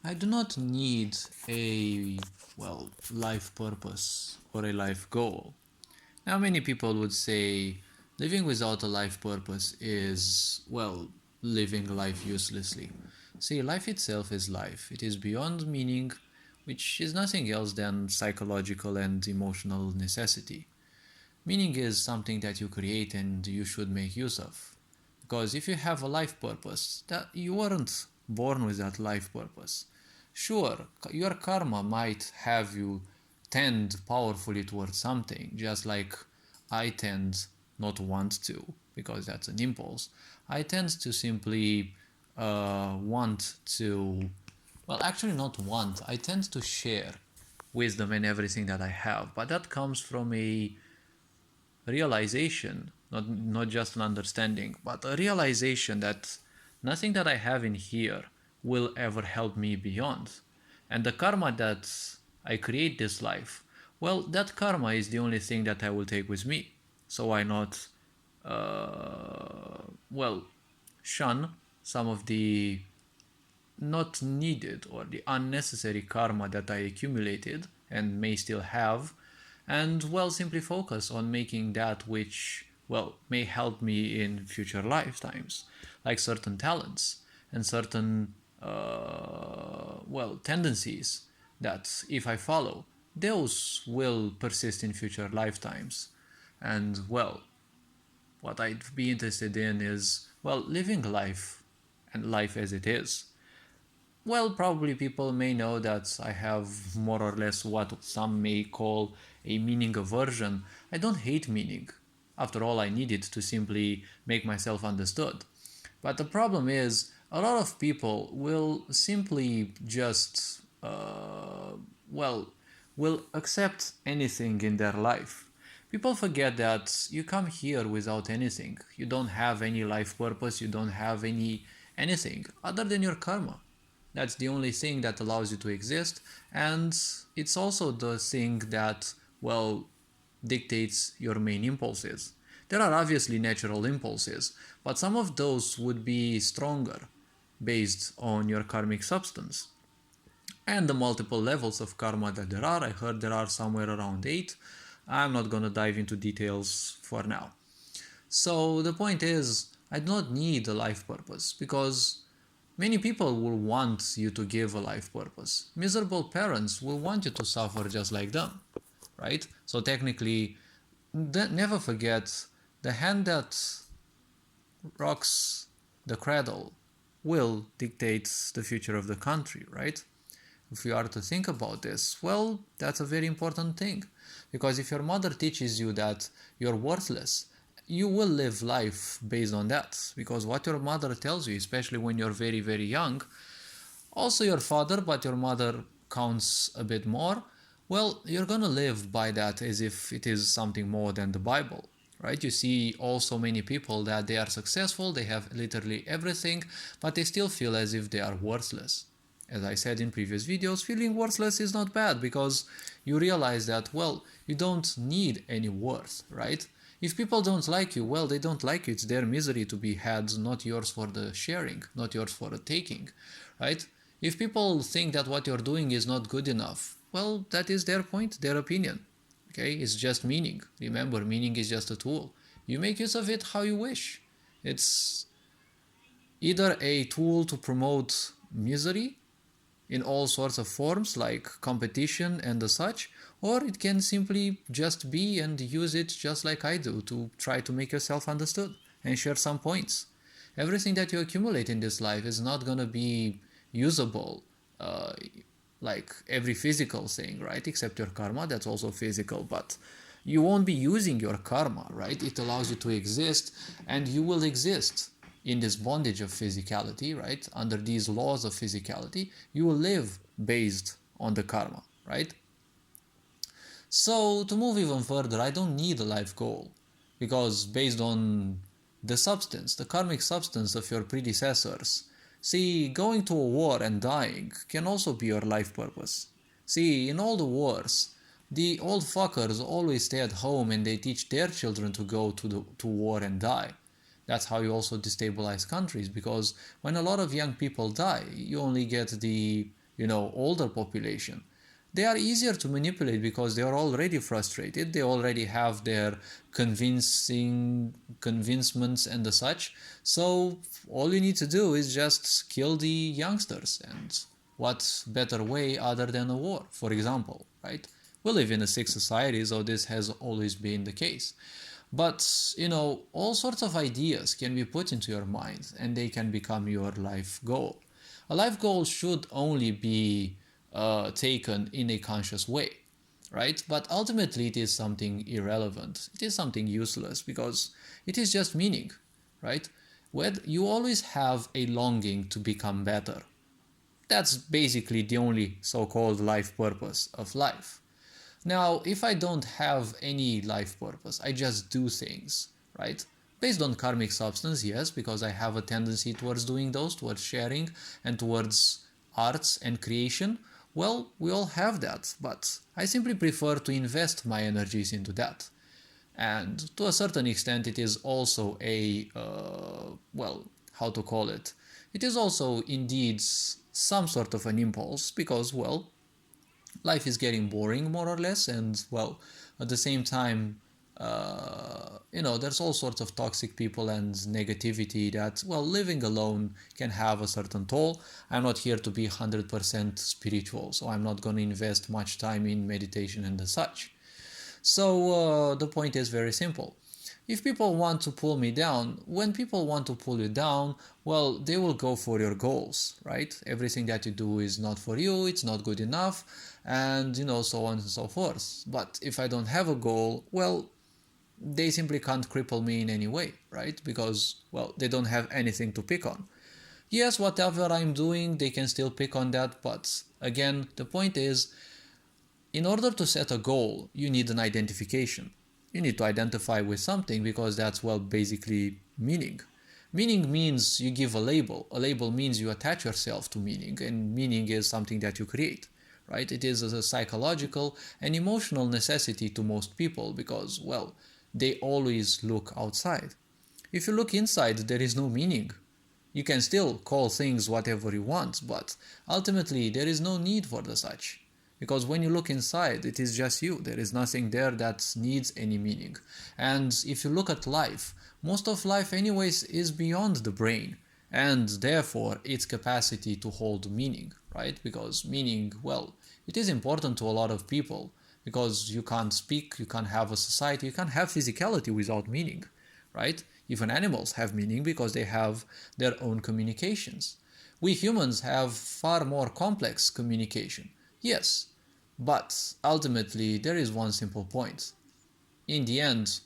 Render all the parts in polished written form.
I do not need a, life purpose or a life goal. Now, many people would say living without a life purpose is, living life uselessly. See, life itself is life. It is beyond meaning, which is nothing else than psychological and emotional necessity. Meaning is something that you create and you should make use of. Because if you have a life purpose, that you weren't born with that life purpose. Sure, your karma might have you tend powerfully towards something, just like I tend not want to, because that's an impulse. I tend to simply want to, actually not want. I tend to share wisdom and everything that I have, but that comes from a realization, not just an understanding, but a realization that nothing that I have in here will ever help me beyond. And the karma that I create this life, that karma is the only thing that I will take with me. So why not, well, shun some of the not needed or the unnecessary karma that I accumulated and may still have, and simply focus on making that which may help me in future lifetimes, like certain talents and certain tendencies that if I follow, those will persist in future lifetimes. And what I'd be interested in is living life and life as it is. Probably people may know that I have more or less what some may call a meaning aversion. I don't hate meaning. After all, I need it to simply make myself understood. But the problem is, a lot of people will simply just, will accept anything in their life. People forget that you come here without anything. You don't have any life purpose, you don't have anything other than your karma. That's the only thing that allows you to exist, and it's also the thing that, dictates your main impulses. There are obviously natural impulses, but some of those would be stronger based on your karmic substance. And the multiple levels of karma that there are, I heard there are somewhere around 8. I'm not gonna dive into details for now. So the point is, I do not need a life purpose because many people will want you to give a life purpose. Miserable parents will want you to suffer just like them, right? So technically, never forget the hand that rocks the cradle will dictate the future of the country, right? If you are to think about this, that's a very important thing. Because if your mother teaches you that you're worthless, you will live life based on that. Because what your mother tells you, especially when you're very, very young, also your father, but your mother counts a bit more, you're gonna live by that as if it is something more than the Bible, right? You see also many people that they are successful, they have literally everything, but they still feel as if they are worthless. As I said in previous videos, feeling worthless is not bad because you realize that, you don't need any worth, right? If people don't like you, they don't like you. It's their misery to be had, not yours for the sharing, not yours for the taking, right? If people think that what you're doing is not good enough, that is their point, their opinion. Okay, it's just meaning. Remember, meaning is just a tool. You make use of it how you wish. It's either a tool to promote misery in all sorts of forms like competition and the such, or it can simply just be and use it just like I do to try to make yourself understood and share some points. Everything that you accumulate in this life is not going to be usable uh, like every physical thing, right? Except your karma, that's also physical, but you won't be using your karma, right? It allows you to exist, and you will exist in this bondage of physicality, right? Under these laws of physicality, you will live based on the karma, right? So to move even further, I don't need a life goal because based on the substance, the karmic substance of your predecessors, see, going to a war and dying can also be your life purpose. See, in all the wars, the old fuckers always stay at home and they teach their children to go to war and die. That's how you also destabilize countries, because when a lot of young people die, you only get the older population. They are easier to manipulate because they are already frustrated. They already have their convincements and the such. So all you need to do is just kill the youngsters. And what better way other than a war, for example, right? We live in a sick society, so this has always been the case. But, all sorts of ideas can be put into your mind and they can become your life goal. A life goal should only be taken in a conscious way, right? But ultimately, it is something irrelevant. It is something useless because it is just meaning, right? Where you always have a longing to become better. That's basically the only so-called life purpose of life. Now, if I don't have any life purpose, I just do things, right? Based on karmic substance, yes, because I have a tendency towards doing those, towards sharing, and towards arts and creation. Well, we all have that, but I simply prefer to invest my energies into that. And to a certain extent, it is also how to call it? It is also indeed some sort of an impulse because, life is getting boring more or less, and at the same time, there's all sorts of toxic people and negativity that, living alone can have a certain toll. I'm not here to be 100% spiritual, so I'm not going to invest much time in meditation and the such. So the point is very simple. If people want to pull me down, when people want to pull you down, they will go for your goals, right? Everything that you do is not for you, it's not good enough, and so on and so forth. But if I don't have a goal, they simply can't cripple me in any way, right? Because, they don't have anything to pick on. Yes, whatever I'm doing, they can still pick on that, but again, the point is, in order to set a goal, you need an identification. You need to identify with something because that's, basically meaning. Meaning means you give a label. A label means you attach yourself to meaning, and meaning is something that you create, right? It is a psychological and emotional necessity to most people because, they always look outside. If you look inside, there is no meaning. You can still call things whatever you want, but ultimately there is no need for the such. Because when you look inside, it is just you. There is nothing there that needs any meaning. And if you look at life, most of life anyways is beyond the brain, and therefore its capacity to hold meaning, right? Because meaning, it is important to a lot of people, because you can't speak, you can't have a society, you can't have physicality without meaning, right? Even animals have meaning because they have their own communications. We humans have far more complex communication. Yes, but ultimately there is one simple point. In the end,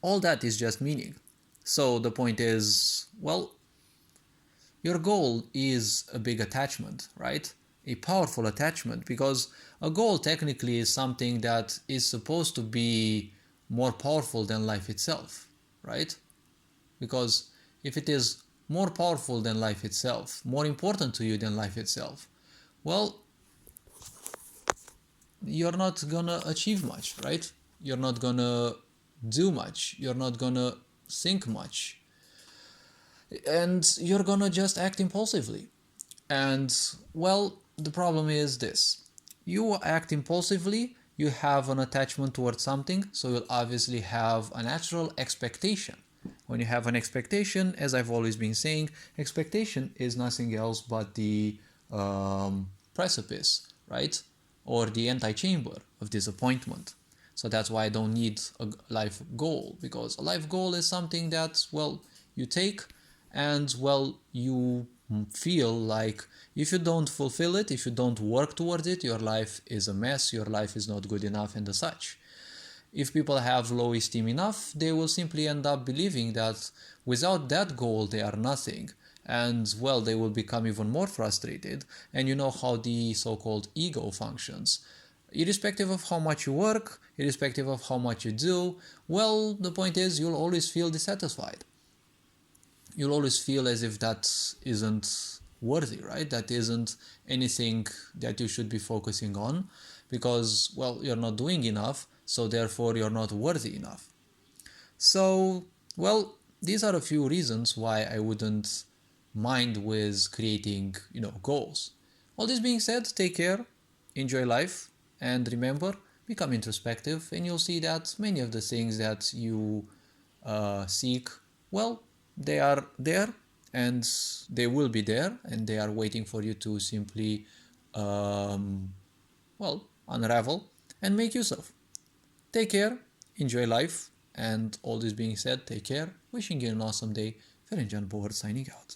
all that is just meaning. So the point is, your goal is a big attachment, right? A powerful attachment, because a goal technically is something that is supposed to be more powerful than life itself, right? Because if it is more powerful than life itself, more important to you than life itself, you're not gonna achieve much, right? You're not gonna do much. You're not gonna think much. And you're gonna just act impulsively. And, the problem is this. You act impulsively, you have an attachment towards something, so you'll obviously have a natural expectation. When you have an expectation, as I've always been saying, expectation is nothing else but the precipice, right? Or the antechamber of disappointment. So that's why I don't need a life goal, because a life goal is something that, you take and, you feel like if you don't fulfill it, if you don't work towards it, your life is a mess, your life is not good enough and such. If people have low esteem enough, they will simply end up believing that without that goal they are nothing. And, they will become even more frustrated. And you know how the so-called ego functions. Irrespective of how much you work, irrespective of how much you do, the point is you'll always feel dissatisfied. You'll always feel as if that isn't worthy, right? That isn't anything that you should be focusing on because, you're not doing enough, so therefore you're not worthy enough. So, these are a few reasons why I wouldn't mind with creating, goals. All this being said, take care, enjoy life, and remember, become introspective, and you'll see that many of the things that you seek, well, they are there, and they will be there, and they are waiting for you to simply, well, unravel and make use of. Take care, enjoy life, and all this being said, take care. Wishing you an awesome day. Ferencan Board signing out.